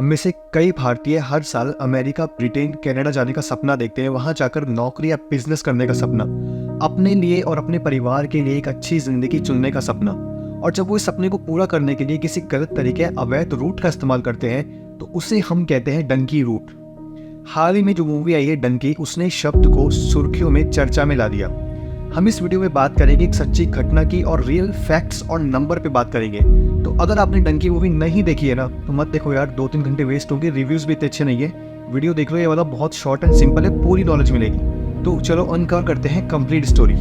हम में से कई भारतीय हर साल अमेरिका, ब्रिटेन, कनाडा जाने का सपना देखते हैं। वहाँ जाकर नौकरी या बिजनेस करने का सपना, अपने लिए और अपने परिवार के लिए एक अच्छी जिंदगी चुनने का सपना। और जब वो इस सपने को पूरा करने के लिए किसी गलत तरीके अवैध रूट का इस्तेमाल करते हैं तो उसे हम कहते हैं डंकी रूट। हाल ही में जो मूवी आई है डंकी, उसने शब्द को सुर्खियों में चर्चा में ला दिया। हम इस वीडियो में बात करेंगे एक सच्ची घटना की और रियल फैक्ट्स और नंबर पे बात करेंगे। तो अगर आपने डंकी मूवी नहीं देखी है ना तो मत देखो यार, 2-3 घंटे वेस्ट होंगे। रिव्यूज भी इतने अच्छे नहीं है। वीडियो देख लो, ये वाला बहुत शॉर्ट एंड सिंपल है, पूरी नॉलेज मिलेगी। तो चलो अनकवर करते हैं कंप्लीट स्टोरी।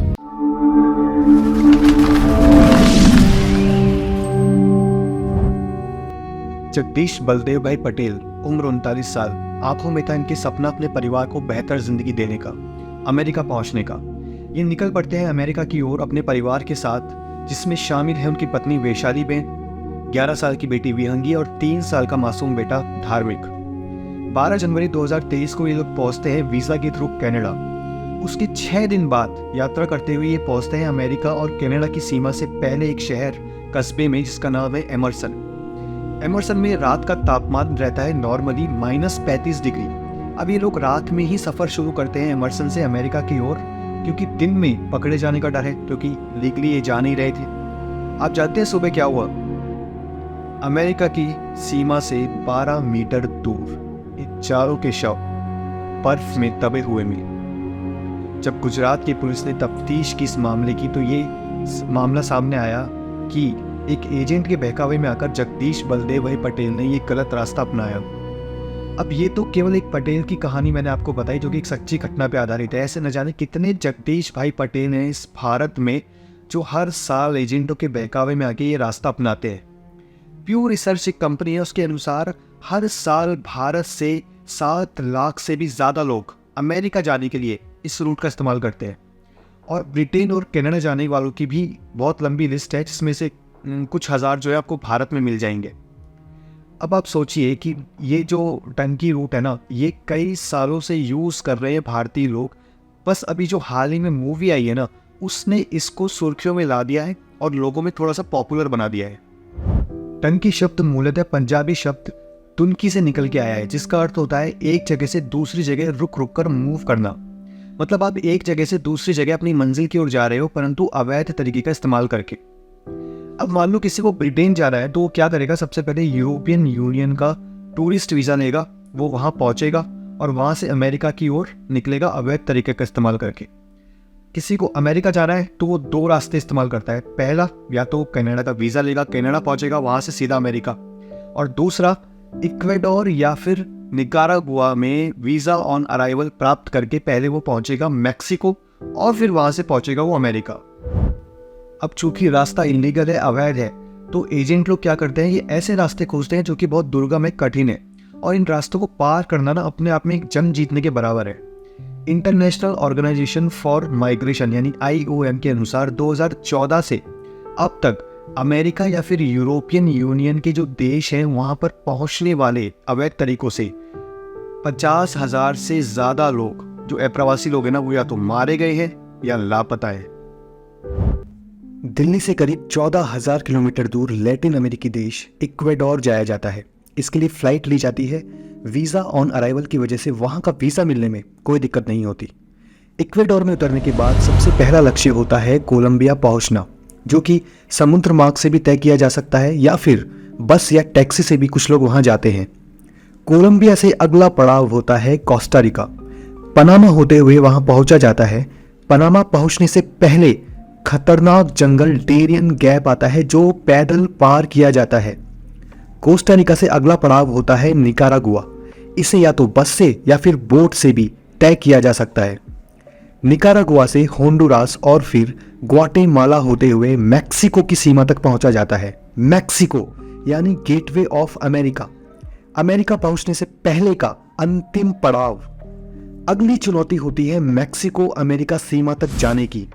जगदीश बलदेव भाई पटेल, उम्र 39 साल। आंखों में था इनके सपना अपने परिवार को बेहतर जिंदगी देने का, अमेरिका पहुंचने का। ये निकल पड़ते हैं अमेरिका की ओर अपने परिवार के साथ, जिसमें शामिल है उनकी पत्नी वैशाली बेन, 11 साल की बेटी विहंगी और 3 साल का मासूम बेटा धार्मिक। 12 जनवरी 2023 को ये लोग पहुंचते हैं वीजा के थ्रू कनाडा। उसके 6 दिन बाद यात्रा करते हुए ये पहुंचते हैं अमेरिका और कनाडा की सीमा से पहले एक शहर कस्बे में जिसका नाम है एमरसन। एमरसन में रात का तापमान रहता है नॉर्मली -35 डिग्री। अब ये लोग रात में ही सफर शुरू करते हैं एमरसन से अमेरिका की ओर, क्योंकि दिन में पकड़े जाने का डर है, क्योंकि लीगली ये जा नहीं रहे थे। आप जानते हैं सुबह क्या हुआ? अमेरिका की सीमा से 12 मीटर दूर ये चारों के शव बर्फ में दबे हुए मिले। जब गुजरात की पुलिस ने तफ्तीश की इस मामले की तो ये मामला सामने आया कि एक एजेंट के बहकावे में आकर जगदीश बलदेव भाई पटेल ने ये गलत रास्ता अपनाया। अब ये तो केवल एक पटेल की कहानी मैंने आपको बताई, जो कि एक सच्ची घटना पे आधारित है। ऐसे न जाने कितने जगदीश भाई पटेल हैं इस भारत में जो हर साल एजेंटों के बहकावे में आके ये रास्ता अपनाते हैं। प्यू रिसर्च एक कंपनी है, उसके अनुसार हर साल भारत से 7 लाख से भी ज़्यादा लोग अमेरिका जाने के लिए इस रूट का इस्तेमाल करते हैं। और ब्रिटेन और कनाडा जाने वालों की भी बहुत लंबी लिस्ट है, जिसमें से कुछ हज़ार जो है आपको भारत में मिल जाएंगे। अब आप सोचिए कि ये जो डंकी रूट है ना, ये कई सालों से यूज़ कर रहे हैं भारतीय लोग। बस अभी जो हाल ही में मूवी आई है ना, उसने इसको सुर्खियों में ला दिया है और लोगों में थोड़ा सा पॉपुलर बना दिया है। डंकी शब्द मूलतः पंजाबी शब्द तुनकी से निकल के आया है, जिसका अर्थ होता है एक जगह से दूसरी जगह रुक रुक कर मूव करना। मतलब आप एक जगह से दूसरी जगह अपनी मंजिल की ओर जा रहे हो, परंतु अवैध तरीके का इस्तेमाल करके। अब मान लो किसी को ब्रिटेन जाना है तो वो क्या करेगा? सबसे पहले यूरोपियन यूनियन का टूरिस्ट वीज़ा लेगा, वो वहाँ पहुँचेगा और वहाँ से अमेरिका की ओर निकलेगा अवैध तरीके का इस्तेमाल करके। किसी को अमेरिका जाना है तो वो 2 रास्ते इस्तेमाल करता है। पहला, या तो कनाडा का वीज़ा लेगा, कनाडा पहुँचेगा, वहाँ से सीधा अमेरिका। और दूसरा, इक्वेडोर या फिर निकारागुआ में वीज़ा ऑन अराइवल प्राप्त करके पहले वो पहुँचेगा मैक्सिको और फिर वहाँ से पहुँचेगा वो अमेरिका। अब चूंकि रास्ता इलीगल है, अवैध है, तो एजेंट लोग क्या करते हैं, ये ऐसे रास्ते खोजते हैं जो कि बहुत दुर्गम है, कठिन है। और इन रास्तों को पार करना ना अपने आप में एक जंग जीतने के बराबर है। इंटरनेशनल ऑर्गेनाइजेशन फॉर माइग्रेशन यानी IOM के अनुसार 2014 से अब तक अमेरिका या फिर यूरोपियन यूनियन के जो देश हैं वहाँ पर पहुँचने वाले अवैध तरीकों से 50,000 से ज़्यादा लोग जो अप्रवासी लोग हैं ना, वो या तो मारे गए हैं या लापता है। दिल्ली से करीब 14,000 किलोमीटर दूर लैटिन अमेरिकी देश इक्वेडोर जाया जाता है। इसके लिए फ़्लाइट ली जाती है। वीज़ा ऑन अराइवल की वजह से वहाँ का वीज़ा मिलने में कोई दिक्कत नहीं होती। इक्वेडोर में उतरने के बाद सबसे पहला लक्ष्य होता है कोलंबिया पहुँचना, जो कि समुद्र मार्ग से भी तय किया जा सकता है या फिर बस या टैक्सी से भी कुछ लोग वहाँ जाते हैं। कोलंबिया से अगला पड़ाव होता है कोस्टा रिका। पनामा होते हुए वहाँ पहुँचा जाता है। पनामा पहुँचने से पहले खतरनाक जंगल डेरियन गैप आता है, जो पैदल पार किया जाता है। कोस्टा रिका से अगला पड़ाव होता है निकारागुआ। इसे या तो बस से या फिर बोट से भी तय किया जा सकता है। निकारागुआ से होंडुरास और फिर ग्वाटेमाला होते हुए मैक्सिको की सीमा तक पहुंचा जाता है। मैक्सिको यानी गेटवे ऑफ अमेरिका, अमेरिका पहुंचने से पहले का अंतिम पड़ाव। अगली चुनौती होती है मैक्सिको अमेरिका सीमा तक जाने की।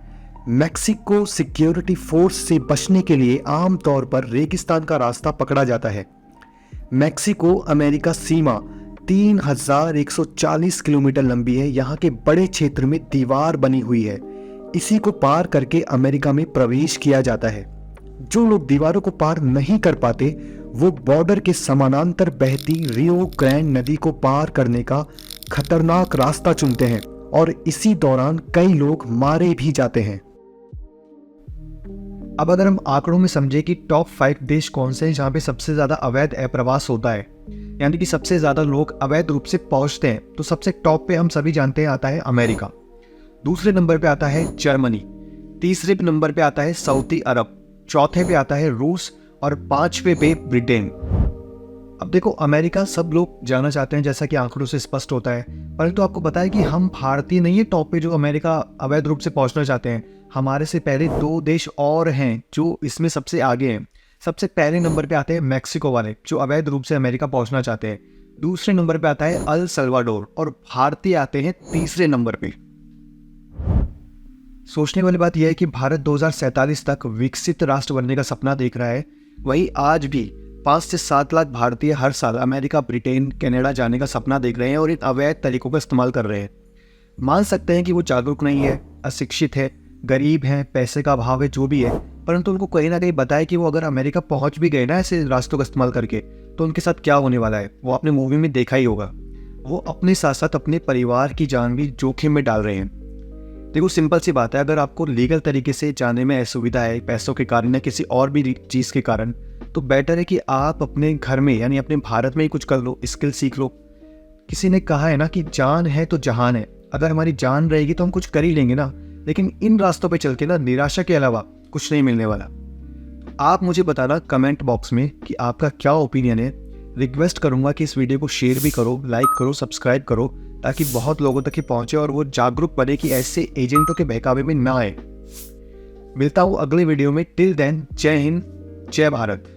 मैक्सिको सिक्योरिटी फोर्स से बचने के लिए आमतौर पर रेगिस्तान का रास्ता पकड़ा जाता है। मैक्सिको अमेरिका सीमा 3,140 किलोमीटर लंबी है। यहाँ के बड़े क्षेत्र में दीवार बनी हुई है। इसी को पार करके अमेरिका में प्रवेश किया जाता है। जो लोग दीवारों को पार नहीं कर पाते वो बॉर्डर के समानांतर बहती रियो ग्रैंड नदी को पार करने का खतरनाक रास्ता चुनते हैं और इसी दौरान कई लोग मारे भी जाते हैं। अब अगर हम आंकड़ों में समझे कि टॉप 5 देश कौन से हैं जहां पे सबसे ज्यादा अवैध अप्रवास होता है, यानी कि सबसे ज्यादा लोग अवैध रूप से पहुंचते हैं, तो सबसे टॉप पे हम सभी जानते हैं आता है अमेरिका, दूसरे नंबर पे आता है जर्मनी, तीसरे नंबर पे आता है सऊदी अरब, चौथे पे आता है रूस और पांचवे पे ब्रिटेन। अब देखो, अमेरिका सब लोग जाना चाहते हैं जैसा कि आंकड़ों से स्पष्ट होता है, परंतु आपको पता है कि हम भारतीय नहीं है टॉप पे जो अमेरिका अवैध रूप से पहुंचना चाहते हैं। हमारे से पहले 2 देश और हैं जो इसमें सबसे आगे हैं। सबसे पहले नंबर पे आते हैं मैक्सिको वाले जो अवैध रूप से अमेरिका पहुंचना चाहते हैं, दूसरे नंबर पे आता है अल सल्वाडोर और भारतीय आते हैं तीसरे नंबर पे। सोचने वाली बात यह है कि भारत 2047 तक विकसित राष्ट्र बनने का सपना देख रहा है, वहीं आज भी 5 से 7 लाख भारतीय हर साल अमेरिका, ब्रिटेन, कनाडा जाने का सपना देख रहे हैं और इन अवैध तरीकों का इस्तेमाल कर रहे हैं। मान सकते हैं कि वो जागरूक नहीं है, अशिक्षित है, गरीब हैं, पैसे का अभाव है, जो भी है, परंतु उनको कहीं ना कहीं बताए कि वो अगर अमेरिका पहुंच भी गए ना ऐसे रास्तों का इस्तेमाल करके, तो उनके साथ क्या होने वाला है वो आपने मूवी में देखा ही होगा। वो अपने साथ साथ अपने परिवार की जान भी जोखिम में डाल रहे हैं। देखो, सिंपल सी बात है, अगर आपको लीगल तरीके से जाने में असुविधा है, पैसों के कारण या किसी और भी चीज़ के कारण, तो बेटर है कि आप अपने घर में यानी अपने भारत में ही कुछ कर लो, स्किल सीख लो। किसी ने कहा है ना कि जान है तो जहान है। अगर हमारी जान रहेगी तो हम कुछ कर ही लेंगे ना, लेकिन इन रास्तों पे चल के ना निराशा के अलावा कुछ नहीं मिलने वाला। आप मुझे बताना कमेंट बॉक्स में कि आपका क्या ओपिनियन है। रिक्वेस्ट करूंगा कि इस वीडियो को शेयर भी करो, लाइक करो, सब्सक्राइब करो, ताकि बहुत लोगों तक ये पहुंचे और वो जागरूक बने कि ऐसे एजेंटों के बहकावे में ना आए। मिलता हूं अगले वीडियो में। टिल देन, जय हिंद, जय भारत।